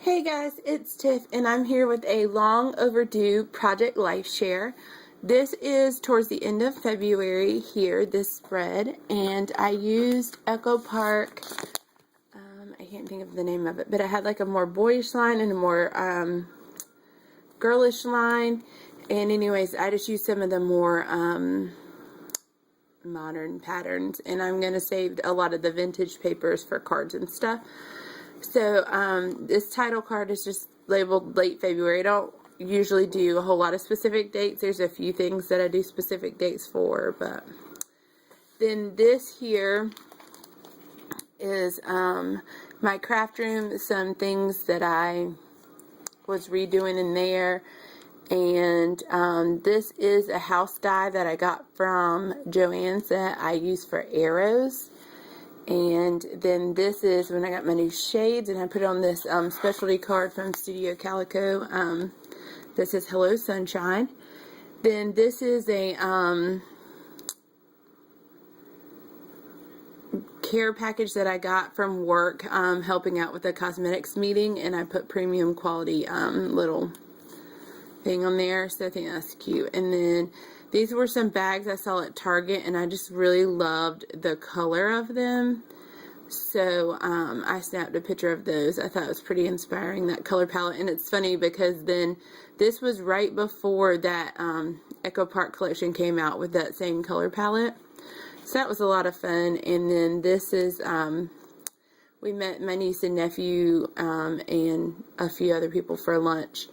Hey guys, it's Tiff and I'm here with a long overdue Project Life Share. This is towards the end of February here, this spread, and I used Echo Park, I can't think of the name of it, but I had like a more boyish line and a more girlish line, and anyways, I just used some of the more modern patterns, and I'm going to save a lot of the vintage papers for cards and stuff. So this title card is just labeled late February. I don't usually do a whole lot of specific dates. There's a few things that I do specific dates for, but then this here is my craft room, some things that I was redoing in there, and this is a house die that I got from Joann's that I use for arrows. And then this is when I got my new shades, and I put on this specialty card from Studio Calico that says Hello Sunshine. Then this is a care package that I got from work, helping out with a cosmetics meeting, and I put premium quality little thing on there, so I think that's cute. And then these were some bags I saw at Target, and I just really loved the color of them. So I snapped a picture of those. I thought it was pretty inspiring, that color palette. And it's funny because then this was right before that Echo Park collection came out with that same color palette. So that was a lot of fun. And then this is, we met my niece and nephew and a few other people for lunch.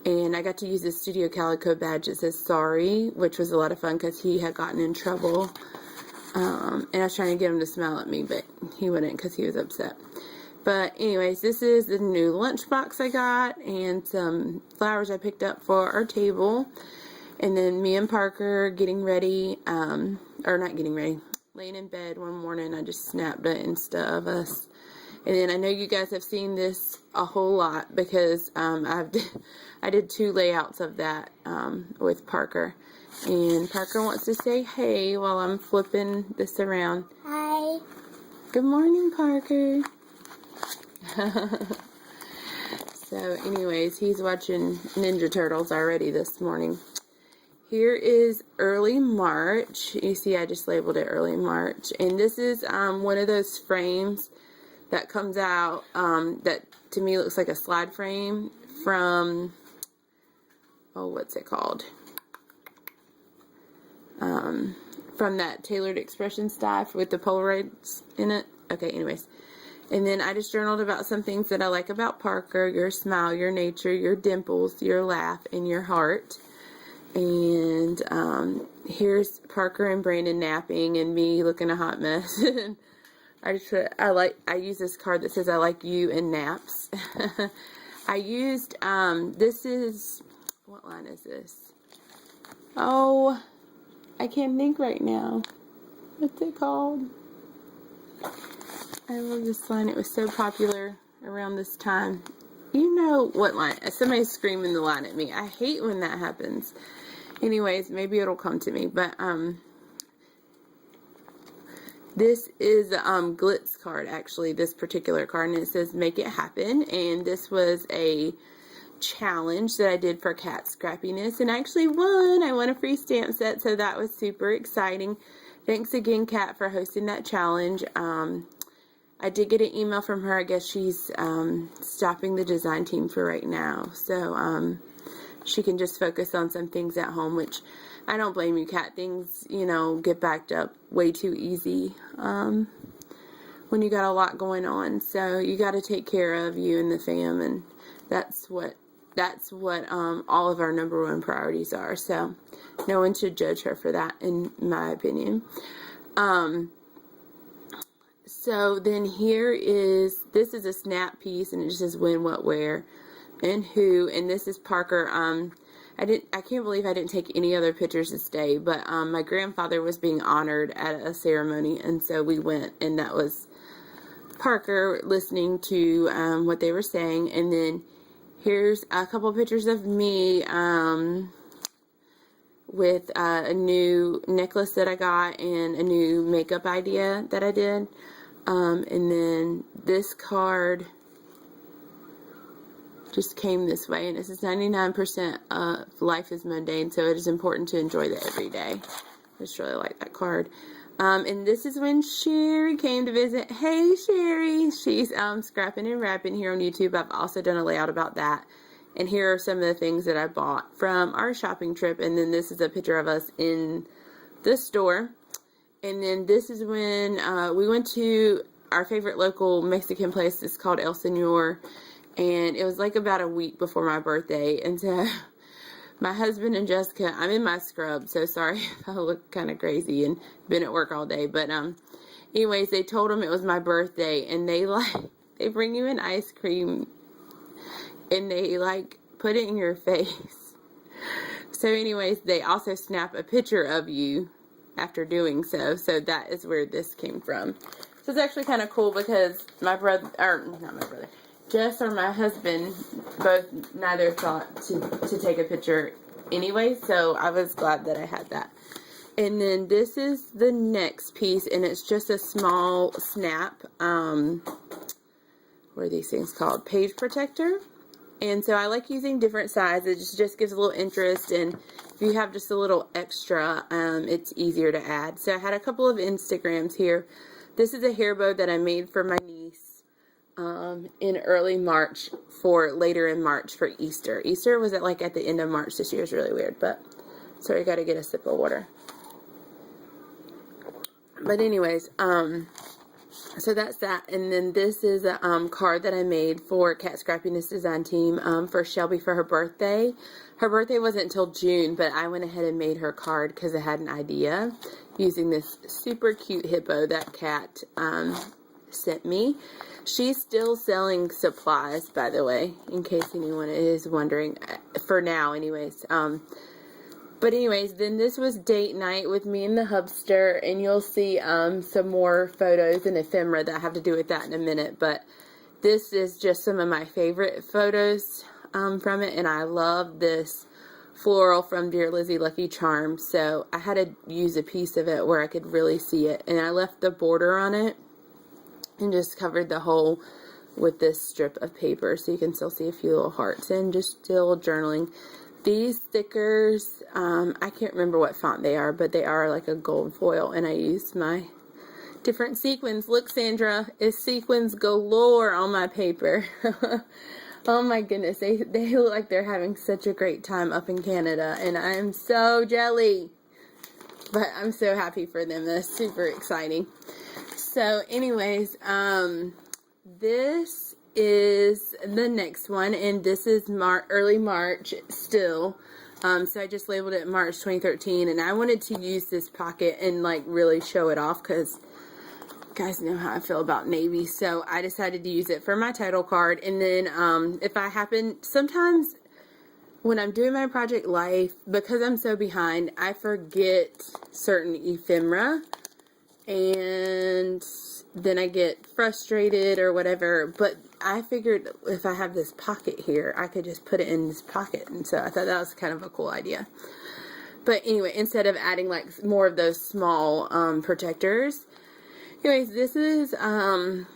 And I got to use the Studio Calico badge that says sorry, which was a lot of fun because he had gotten in trouble. And I was trying to get him to smile at me, but he wouldn't because he was upset. But anyways, this is the new lunchbox I got and some flowers I picked up for our table. And then me and Parker getting ready, or not getting ready, laying in bed one morning. I just snapped an Insta of us. And then I know you guys have seen this a whole lot because I did 2 layouts of that with Parker. And Parker wants to say hey while I'm flipping this around. Hi. Good morning, Parker. So anyways, he's watching Ninja Turtles already this morning. Here is early March. You see I just labeled it early March. And this is one of those frames that comes out that to me looks like a slide frame from, oh, what's it called? From that Tailored Expression staff with the Polaroids in it. Okay, anyways. And then I just journaled about some things that I like about Parker: your smile, your nature, your dimples, your laugh, and your heart. And here's Parker and Brandon napping and me looking a hot mess. I use this card that says I like you and naps. I used this is, what line is this? Oh, I can't think right now. What's it called? I love this line. It was so popular around this time. You know what line? Somebody's screaming the line at me. I hate when that happens. Anyways, maybe it'll come to me. But this is a Glitz card, actually, this particular card, and it says make it happen. And this was a challenge that I did for Cat Scrappiness, and I actually won. I won a free stamp set, so that was super exciting. Thanks again, Cat, for hosting that challenge. I did get an email from her. I guess she's stopping the design team for right now, so she can just focus on some things at home, which I don't blame you, Cat. Things, you know, get backed up way too easy when you got a lot going on. So you got to take care of you and the fam, and that's what all of our number one priorities are. So no one should judge her for that, in my opinion. So then this is a snap piece, and it just says when, what, where, and who. And this is Parker. I can't believe I didn't take any other pictures this day, but my grandfather was being honored at a ceremony, and so we went, and that was Parker listening to what they were saying. And then here's a couple pictures of me with a new necklace that I got and a new makeup idea that I did. And then this card just came this way, and this is 99% of life is mundane, so it is important to enjoy the everyday. I just really like that card. And this is when Sherry came to visit. Hey, Sherry. She's scrapping and wrapping here on YouTube. I've also done a layout about that. And here are some of the things that I bought from our shopping trip. And then this is a picture of us in the store. And then this is when we went to our favorite local Mexican place. It's called El Señor. And it was like about a week before my birthday. And so my husband and Jessica, I'm in my scrub, so sorry if I look kind of crazy and been at work all day. But anyways, they told them it was my birthday, and they bring you an ice cream, and they put it in your face. So anyways, they also snap a picture of you after doing so. So that is where this came from. So it's actually kind of cool because my brother, or not my brother, Jess or my husband, neither thought to take a picture anyway, so I was glad that I had that. And then this is the next piece, and it's just a small snap, what are these things called? Page protector. And so I like using different sizes. It just gives a little interest, and if you have just a little extra, it's easier to add. So I had a couple of Instagrams here. This is a hair bow that I made for my niece in early March for later in March for Easter. Easter was at the end of March this year. It's really weird, but sorry, I gotta get a sip of water. But anyways, so that's that. And then this is a card that I made for Cat Scrappiness Design Team for Shelby for her birthday. Her birthday wasn't until June, but I went ahead and made her card because I had an idea using this super cute hippo that Cat sent me. She's still selling supplies, by the way, in case anyone is wondering, for now anyways. But anyways, then this was date night with me and the hubster, and you'll see some more photos and ephemera that have to do with that in a minute. But this is just some of my favorite photos from it, and I love this floral from Dear Lizzie Lucky Charms. So I had to use a piece of it where I could really see it, and I left the border on it and just covered the whole with this strip of paper, so you can still see a few little hearts, and just still journaling. These stickers, I can't remember what font they are, but they are like a gold foil, and I used my different sequins. Look, Sandra, it's sequins galore on my paper. Oh my goodness, they look like they're having such a great time up in Canada, and I'm so jelly. But I'm so happy for them. That's super exciting. So anyways, this is the next one, and this is early March still. So I just labeled it March 2013, and I wanted to use this pocket and really show it off because you guys know how I feel about navy. So I decided to use it for my title card. And then if I happen, sometimes when I'm doing my project life, because I'm so behind, I forget certain ephemera, and then I get frustrated or whatever. But I figured if I have this pocket here, I could just put it in this pocket, and so I thought that was kind of a cool idea. But anyway, instead of adding more of those small protectors. Anyways, this is in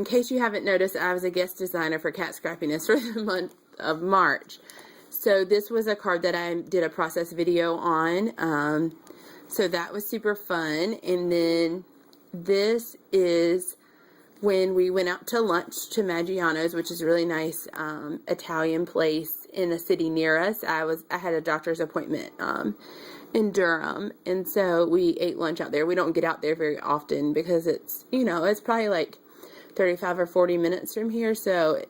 case you haven't noticed, I was a guest designer for Cat Scrappiness for the month of March. So this was a card that I did a process video on. So that was super fun. And then this is when we went out to lunch to Maggiano's, which is a really nice Italian place in a city near us. I had a doctor's appointment in Durham, and so we ate lunch out there. We don't get out there very often because it's, it's probably 35 or 40 minutes from here. So,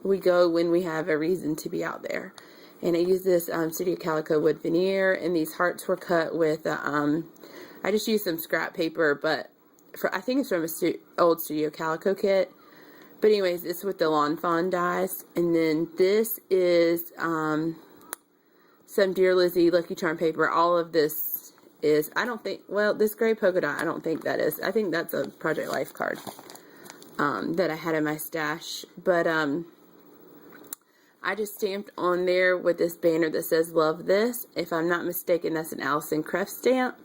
we go when we have a reason to be out there. And I used this Studio Calico wood veneer, and these hearts were cut with, I just used some scrap paper, but I think it's from a old Studio Calico kit. But anyways, it's with the Lawn Fawn dies. And then this is some Dear Lizzie Lucky Charm paper. All of this is, this gray polka dot, I don't think that is. I think that's a Project Life card that I had in my stash. But I just stamped on there with this banner that says "Love This." If I'm not mistaken, that's an Allison Kreft stamp.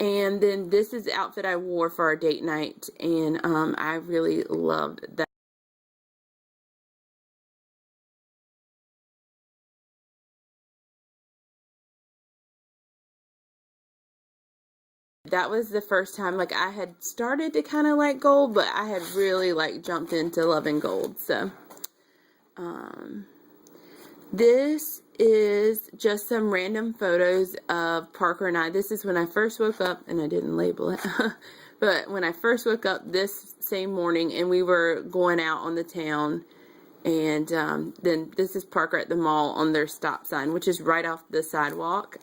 And then this is the outfit I wore for our date night, and I really loved that. that was the first time, like, I had started to kind of like gold, but I had really, like, jumped into loving gold. So, this is just some random photos of Parker and I. This is when I first woke up, and I didn't label it, but when I first woke up this same morning, and we were going out on the town, and then this is Parker at the mall on their stop sign, which is right off the sidewalk.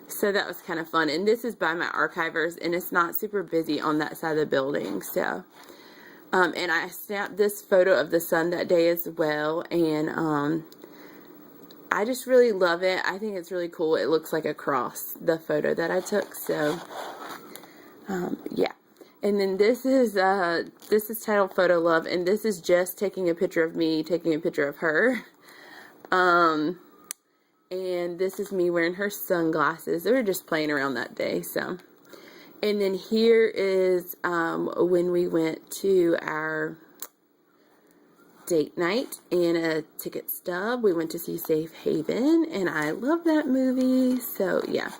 So that was kind of fun. And this is by my archivers, and it's not super busy on that side of the building. So, and I snapped this photo of the sun that day as well. And I just really love it. I think it's really cool. It looks like a cross, the photo that I took. So, yeah. And then this is titled Photo Love, and this is just taking a picture of me, taking a picture of her. And this is me wearing her sunglasses. They were just playing around that day, so. And then here is when we went to our date night and a ticket stub. We went to see Safe Haven, and I love that movie, so yeah.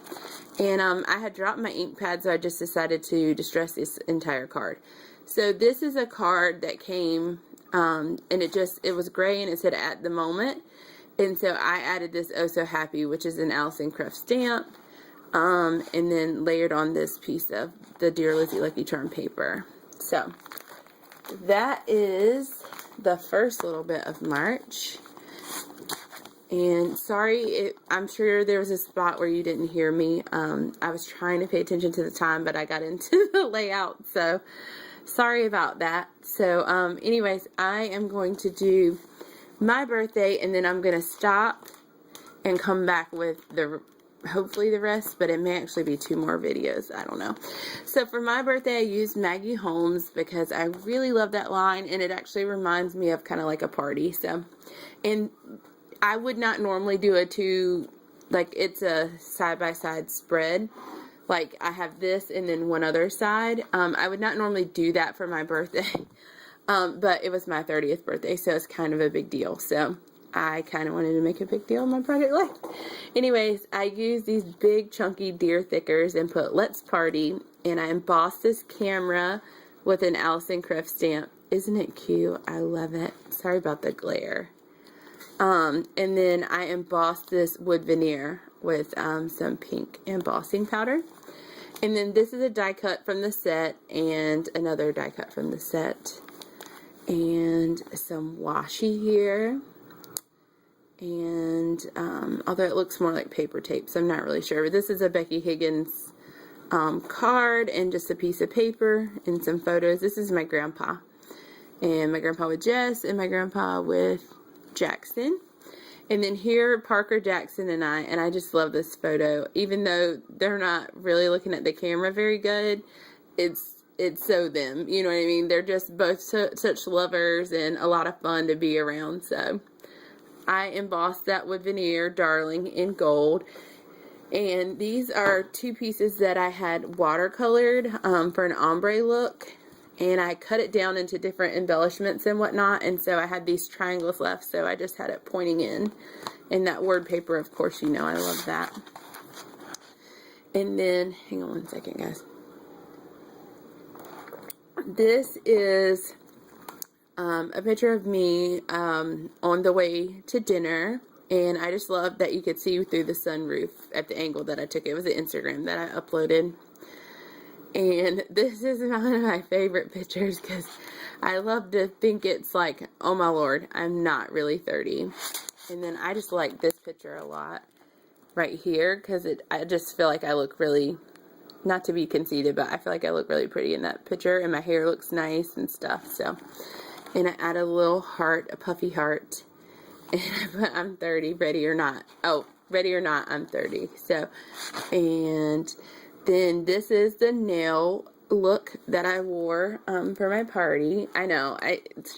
And I had dropped my ink pad, so I just decided to distress this entire card. So this is a card that came, and it was gray, and it said "at the moment." And so I added this "Oh So Happy," which is an Alison Krauss stamp, and then layered on this piece of the Dear Lizzie Lucky Charm paper. So that is the first little bit of March. And sorry, I'm sure there was a spot where you didn't hear me. I was trying to pay attention to the time, but I got into the layout, so sorry about that. So anyways, I am going to do my birthday, and then I'm going to stop and come back with hopefully the rest, but it may actually be 2 more videos. I don't know. So for my birthday, I used Maggie Holmes because I really love that line, and it actually reminds me of kind of like a party. So, and I would not normally do it's a side-by-side spread. Like, I have this and then one other side. I would not normally do that for my birthday. But it was my 30th birthday, so it's kind of a big deal. So I kind of wanted to make a big deal of my project life. Anyways, I used these big chunky deer thickers and put "Let's Party," and I embossed this camera with an Alison Krauss stamp. Isn't it cute? I love it. Sorry about the glare. And then I embossed this wood veneer with some pink embossing powder. And then this is a die cut from the set and another die cut from the set. And some washi here, and although it looks more like paper tape, so I'm not really sure, but this is a Becky Higgins card and just a piece of paper and some photos. This is my grandpa, and my grandpa with Jess, and my grandpa with Jackson. And then here, Parker, Jackson, and I just love this photo. Even though they're not really looking at the camera very good, it's so them, you know what I mean? They're just both such lovers and a lot of fun to be around. So I embossed that wood veneer, darling, in gold. And these are 2 pieces that I had watercolored for an ombre look. And I cut it down into different embellishments and whatnot. And so I had these triangles left, so I just had it pointing in. And that word paper, of course, you know I love that. And then, hang on one second, guys. This is a picture of me on the way to dinner, and I just love that you could see through the sunroof at the angle that I took. It was an Instagram that I uploaded, and this is one of my favorite pictures because I love to think it's like, oh my lord, I'm not really 30. And then I just like this picture a lot right here because I just feel like I look really, not to be conceited, but I feel like I look really pretty in that picture, and my hair looks nice and stuff. So, and I added a little heart, a puffy heart, and I put "I'm 30, ready or not." Oh, ready or not, I'm 30. So, and then this is the nail look that I wore for my party. I know,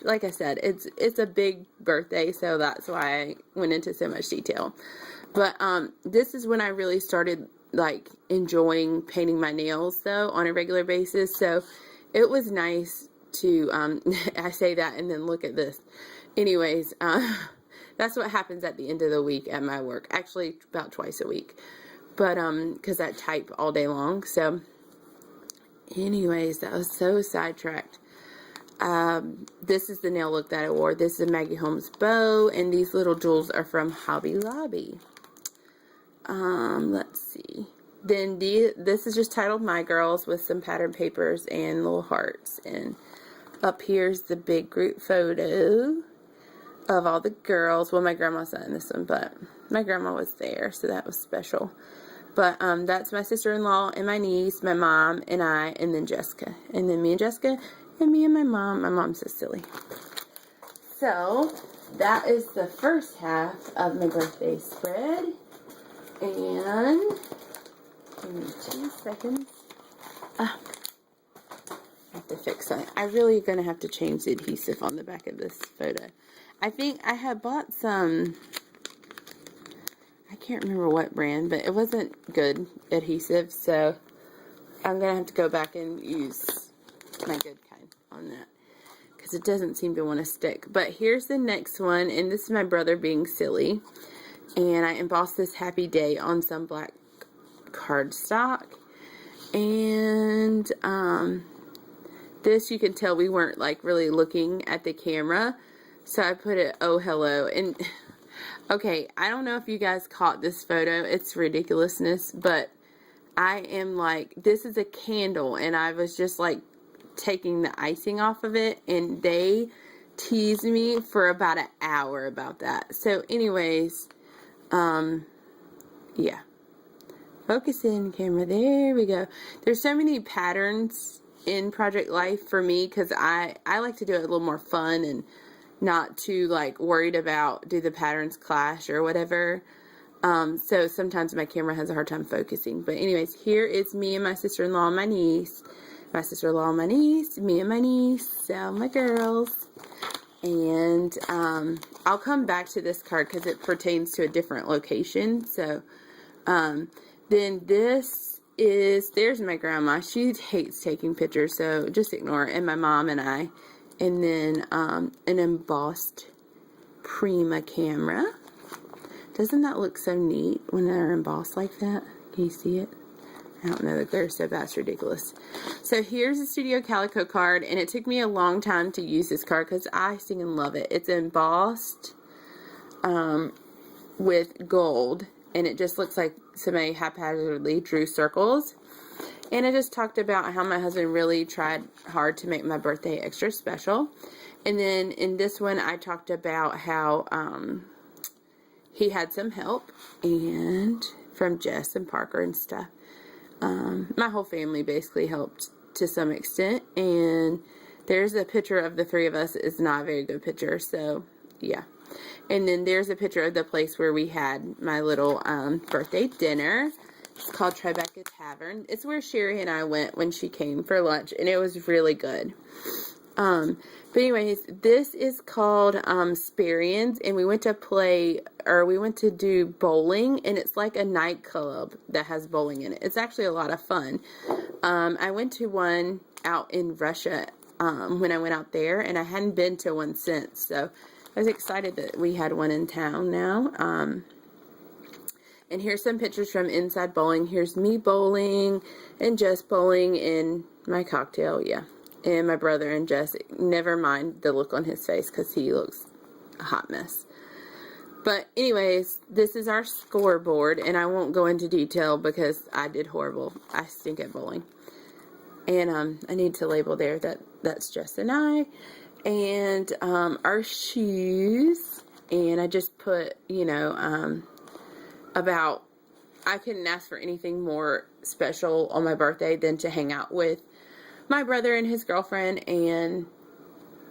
like I said, it's a big birthday, so that's why I went into so much detail. But this is when I really started like enjoying painting my nails though on a regular basis. So it was nice to I say that and then look at this. Anyways, that's what happens at the end of the week at my work. Actually, about twice a week. But because I type all day long. So anyways, that was so sidetracked. This is the nail look that I wore. This is a Maggie Holmes bow, and these little jewels are from Hobby Lobby. Let's see. Then this is just titled My Girls with some pattern papers and little hearts. And up here's the big group photo of all the girls. Well, my grandma's not in this one, but my grandma was there, so that was special. But that's my sister-in-law and my niece, my mom, and I, and then Jessica. And then me and Jessica, and me and my mom. My mom's so silly. So, that is the first half of my birthday spread. And, give me 2 seconds. I have to fix something. I really going to have to change the adhesive on the back of this photo. I think I had bought some, I can't remember what brand, but it wasn't good adhesive, so I'm going to have to go back and use my good kind on that, because it doesn't seem to want to stick. But here's the next one, and this is my brother being silly, and I embossed this happy day on some black cardstock, and this you can tell we weren't like really looking at the camera, so I put it, oh hello. And okay, I don't know if you guys caught this photo, it's ridiculousness, but I am like, this is a candle, and I was just like taking the icing off of it, and they teased me for about an hour about that. So anyways, yeah, focus in, camera, there we go. There's so many patterns in Project Life for me, because I like to do it a little more fun and not too like worried about do the patterns clash or whatever. So sometimes my camera has a hard time focusing. But anyways, here is me and my sister-in-law and my niece. My sister-in-law and my niece, me and my niece, so my girls. And I'll come back to this card because it pertains to a different location. So then this is, there's my grandma. She hates taking pictures, so just ignore it. And my mom and I. And then an embossed Prima camera. Doesn't that look so neat when they're embossed like that? Can you see it? I don't know, the glare so bad, it's ridiculous. So here's the Studio Calico card, and it took me a long time to use this card because I sing and love it. It's embossed with gold, and it just looks like somebody haphazardly drew circles. And I just talked about how my husband really tried hard to make my birthday extra special. And then in this one, I talked about how he had some help, and from Jess and Parker and stuff. My whole family basically helped to some extent, and there's a picture of the three of us. It's not a very good picture, so yeah. And then there's a picture of the place where we had my little birthday dinner. It's called Tribeca Tavern. It's where Sherry and I went when she came for lunch, and it was really good. But anyways, this is called Sparians, and we went to do bowling, and it's like a nightclub that has bowling in it. It's actually a lot of fun. I went to one out in Russia when I went out there, and I hadn't been to one since, so I was excited that we had one in town now. And here's some pictures from inside bowling. Here's me bowling, and Jess bowling in my cocktail, yeah. And my brother and Jess, never mind the look on his face because he looks a hot mess. But anyways, this is our scoreboard, and I won't go into detail because I did horrible. I stink at bowling. And I need to label there that that's Jess and I. And our shoes, and I just put, you know, about, I couldn't ask for anything more special on my birthday than to hang out with my brother and his girlfriend and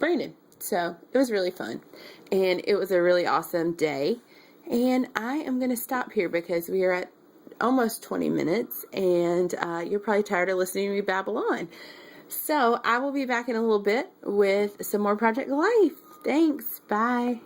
Brandon. So it was really fun, and it was a really awesome day. And I am going to stop here because we are at almost 20 minutes, and you're probably tired of listening to me babble on. So I will be back in a little bit with some more Project Life. Thanks. Bye.